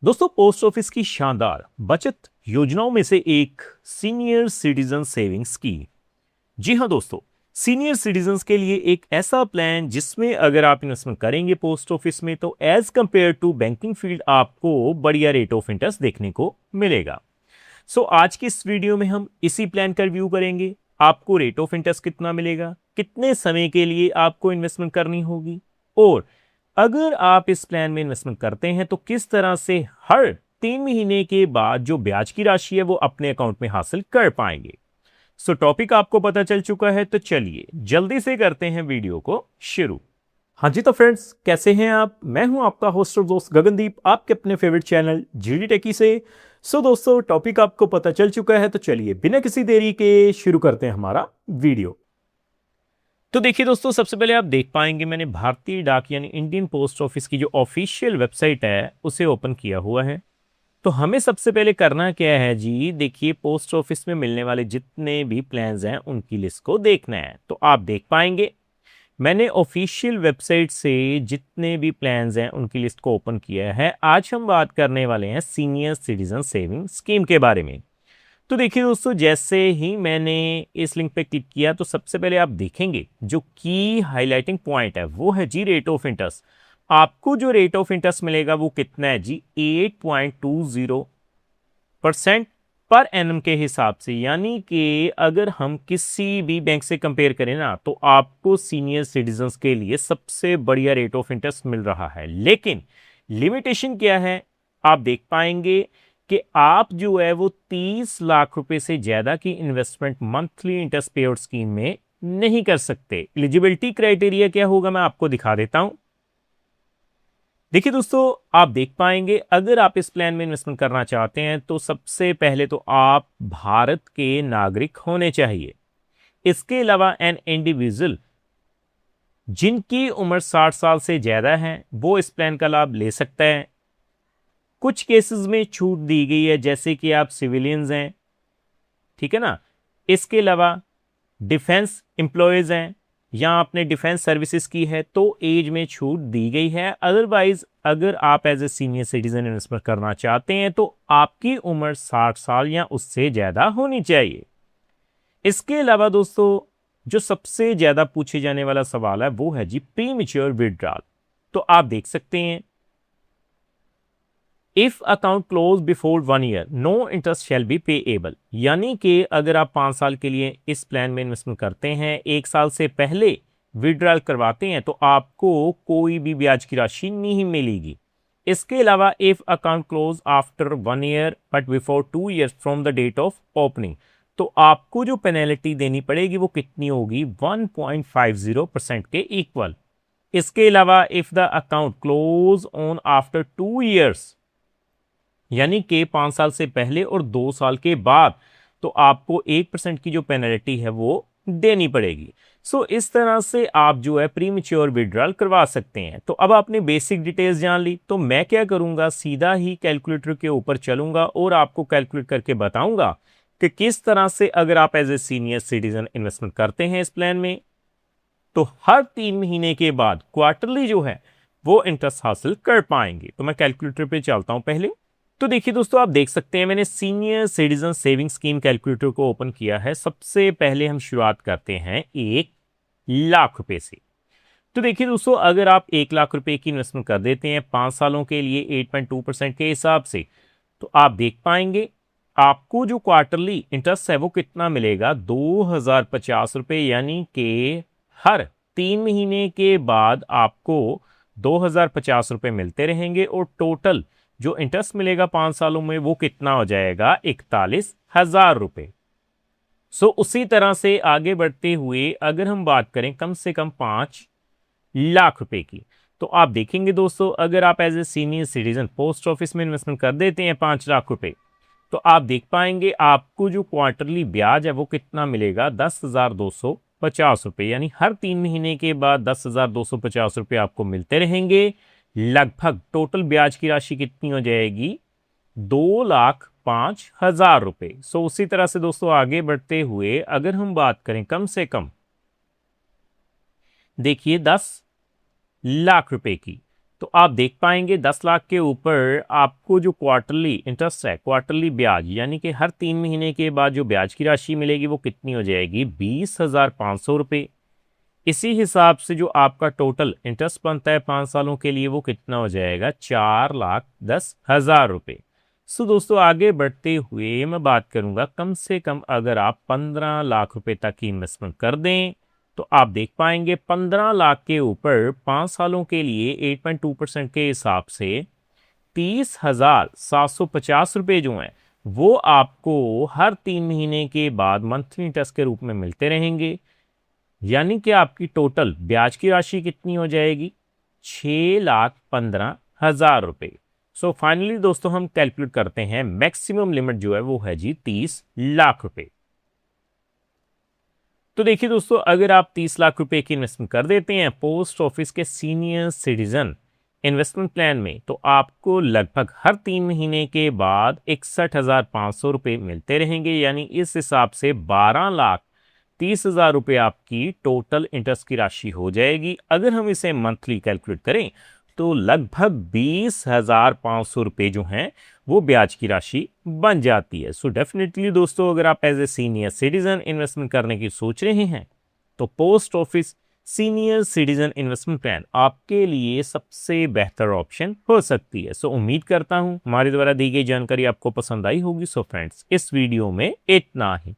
दोस्तों, post office की शानदार बचत योजनाओं में से एक सीनियर सिटीजन सेविंग्स स्कीम। जी हाँ दोस्तों, सीनियर सिटीजन्स के लिए एक ऐसा प्लान जिसमें अगर आप इन्वेस्टमेंट करेंगे पोस्ट ऑफिस में तो as compare to banking field आपको बढ़िया रेट ऑफ इंटरेस्ट देखने को मिलेगा। आज की इस वीडियो में हम इसी प्लान का रिव्यू करेंगे। आपको रेट ऑफ इंटरेस्ट कितना मिलेगा, कितने समय के लिए आपको इन्वेस्टमेंट करनी होगी, और अगर आप इस प्लान में इन्वेस्टमेंट करते हैं तो किस तरह से हर 3 महीने के बाद जो ब्याज की राशि है वो अपने अकाउंट में हासिल कर पाएंगे। टॉपिक आपको पता चल चुका है, तो चलिए जल्दी से करते हैं वीडियो को शुरू। हाँ जी, तो फ्रेंड्स कैसे हैं आप? मैं हूं आपका होस्ट और दोस्त गगनदीप, आपके अपने फेवरेट चैनल जीडी टेकी से। दोस्तों, टॉपिक आपको पता चल चुका है, तो चलिए बिना किसी देरी के शुरू करते हैं हमारा वीडियो। तो देखिए दोस्तों, सबसे पहले आप देख पाएंगे मैंने भारतीय डाक यानी इंडियन पोस्ट ऑफिस की जो ऑफिशियल वेबसाइट है उसे ओपन किया हुआ है। तो हमें सबसे पहले करना क्या है जी, देखिए पोस्ट ऑफिस में मिलने वाले जितने भी प्लान्स हैं उनकी लिस्ट को देखना है। तो आप देख पाएंगे मैंने ऑफिशियल वेबसाइट से जितने भी प्लान्स हैं उनकी लिस्ट को ओपन किया है। आज हम बात करने वाले हैं सीनियर सिटीजन सेविंग स्कीम के बारे में। तो देखिए दोस्तों, जैसे ही मैंने इस लिंक पे क्लिक किया तो सबसे पहले आप देखेंगे जो की हाईलाइटिंग पॉइंट है वो है जी रेट ऑफ इंटरेस्ट। आपको जो रेट ऑफ इंटरेस्ट मिलेगा वो कितना है जी, 8.20% पर एनम के हिसाब से। यानी कि अगर हम किसी भी बैंक से कंपेयर करें ना तो आपको सीनियर सिटीजन्स के लिए सबसे बढ़िया रेट ऑफ इंटरेस्ट मिल रहा है। लेकिन लिमिटेशन क्या है, आप देख पाएंगे कि आप जो है वो 30 लाख रुपए से ज्यादा की इन्वेस्टमेंट मंथली इंटरेस्ट पे आउट स्कीम में नहीं कर सकते। एलिजिबिलिटी क्राइटेरिया क्या होगा मैं आपको दिखा देता हूं। देखिए दोस्तों, आप देख पाएंगे अगर आप इस प्लान में इन्वेस्टमेंट करना चाहते हैं तो सबसे पहले तो आप भारत के नागरिक होने चाहिए। इसके अलावा एन इंडिविजुअल जिनकी उम्र 60 साल से ज्यादा है वो इस प्लान का लाभ ले सकता है। कुछ केसेस में छूट दी गई है, जैसे कि आप सिविलियंस हैं, ठीक है ना। इसके अलावा डिफेंस एम्प्लॉयज हैं या आपने डिफेंस सर्विसेज की है तो एज में छूट दी गई है। अदरवाइज अगर आप as a senior citizen investment करना चाहते हैं तो आपकी उम्र 60 साल या उससे ज्यादा होनी चाहिए। इसके अलावा दोस्तों, जो सबसे ज्यादा पूछे जाने वाला सवाल है वो है जी प्री मैच्योर विड्रॉल। तो आप देख सकते हैं if account close before 1 year no interest shall be payable. यानी कि अगर आप 5 साल के लिए इस प्लान में इन्वेस्टमेंट करते हैं, 1 साल से पहले विड्रॉल करवाते हैं तो आपको कोई भी ब्याज की राशि नहीं मिलेगी। इसके अलावा if account close after 1 year but before 2 years from the date of opening, तो आपको जो पेनल्टी देनी पड़ेगी वो कितनी होगी, 1.50% के इक्वल। इसके अलावा if the account close on after 2 years, यानी कि 5 साल से पहले और 2 साल के बाद, तो आपको 1% की जो पेनल्टी है वो देनी पड़ेगी। इस तरह से आप जो है प्री मैच्योर विड्रॉल करवा सकते हैं। तो अब आपने बेसिक डिटेल्स जान ली, तो मैं क्या करूंगा, सीधा ही कैलकुलेटर के ऊपर चलूंगा और आपको कैलकुलेट करके बताऊंगा कि किस तरह से अगर आप as a senior citizen investment करते हैं इस प्लान में तो हर 3 महीने के बाद क्वार्टरली जो है वो इंटरेस्ट हासिल कर पाएंगे। तो मैं कैलकुलेटर पे चलता हूं पहले। तो देखिए दोस्तों, आप देख सकते हैं मैंने senior citizen saving scheme calculator को ओपन किया है। सबसे पहले हम शुरुआत करते हैं 1 लाख रुपए से। तो देखिए दोस्तों, अगर आप 1 लाख रुपए की इन्वेस्टमेंट कर देते हैं 5 सालों के लिए 8.2% के हिसाब से, तो आप देख पाएंगे आपको जो क्वार्टरली इंटरेस्ट है वो कितना मिलेगा, 2050 रुपए। यानी कि हर 3 महीने के बाद आपको 2050 रुपए मिलते रहेंगे और टोटल जो इंटरेस्ट मिलेगा 5 सालों में वो कितना हो जाएगा, 41,000 रुपए। उसी तरह से आगे बढ़ते हुए अगर हम बात करें कम से कम 5 लाख रुपए की, तो आप देखेंगे दोस्तों अगर आप as a senior citizen post office में इन्वेस्टमेंट कर देते हैं 5 लाख रुपए, तो आप देख पाएंगे आपको जो क्वार्टरली ब्याज है वो कितना मिलेगा, 10,250 रुपए। यानी हर 3 महीने के बाद 10,250 रुपए आपको मिलते रहेंगे। लगभग टोटल ब्याज की राशि कितनी हो जाएगी, 2,05,000 रुपए। उसी तरह से दोस्तों आगे बढ़ते हुए अगर हम बात करें कम से कम देखिए 10 लाख रुपए की, तो आप देख पाएंगे 10 लाख के ऊपर आपको जो क्वार्टरली इंटरेस्ट है, क्वार्टरली ब्याज यानी कि हर 3 महीने के बाद जो ब्याज की राशि मिलेगी वो कितनी हो जाएगी, 20,500 रुपये। इसी हिसाब से जो आपका टोटल इंटरेस्ट बनता है 5 सालों के लिए वो कितना हो जाएगा, 4,10,000 रुपये। सो दोस्तों आगे बढ़ते हुए मैं बात करूंगा कम से कम अगर आप 15 लाख रुपए तक की इन्वेस्टमेंट कर दें तो आप देख पाएंगे 15 लाख के ऊपर 5 सालों के लिए 8.2% के हिसाब से 30,750 रुपये जो हैं वो आपको हर 3 महीने के बाद मंथली इंटरेस्ट के रूप में मिलते रहेंगे। यानी कि आपकी टोटल ब्याज की राशि कितनी हो जाएगी, 6,15,000 रुपये। सो फाइनली दोस्तों हम कैलकुलेट करते हैं मैक्सिमम लिमिट जो है वो है जी 30 लाख रुपए। तो देखिए दोस्तों अगर आप 30 लाख रुपए की इन्वेस्टमेंट कर देते हैं पोस्ट ऑफिस के सीनियर सिटीजन इन्वेस्टमेंट प्लान में तो आपको लगभग हर 3 महीने के बाद 61,500 रुपये मिलते रहेंगे। यानी इस हिसाब से 12,30,000 रुपये आपकी टोटल इंटरेस्ट की राशि हो जाएगी। अगर हम इसे मंथली कैलकुलेट करें तो लगभग 20,500 रुपये जो हैं वो ब्याज की राशि बन जाती है। सो डेफिनेटली दोस्तों अगर आप as a senior citizen investment करने की सोच रहे हैं तो post office senior citizen investment plan आपके लिए सबसे बेहतर ऑप्शन हो सकती है। सो उम्मीद करता हूं हमारे द्वारा दी गई जानकारी आपको पसंद आई होगी। सो फ्रेंड्स इस वीडियो में इतना ही।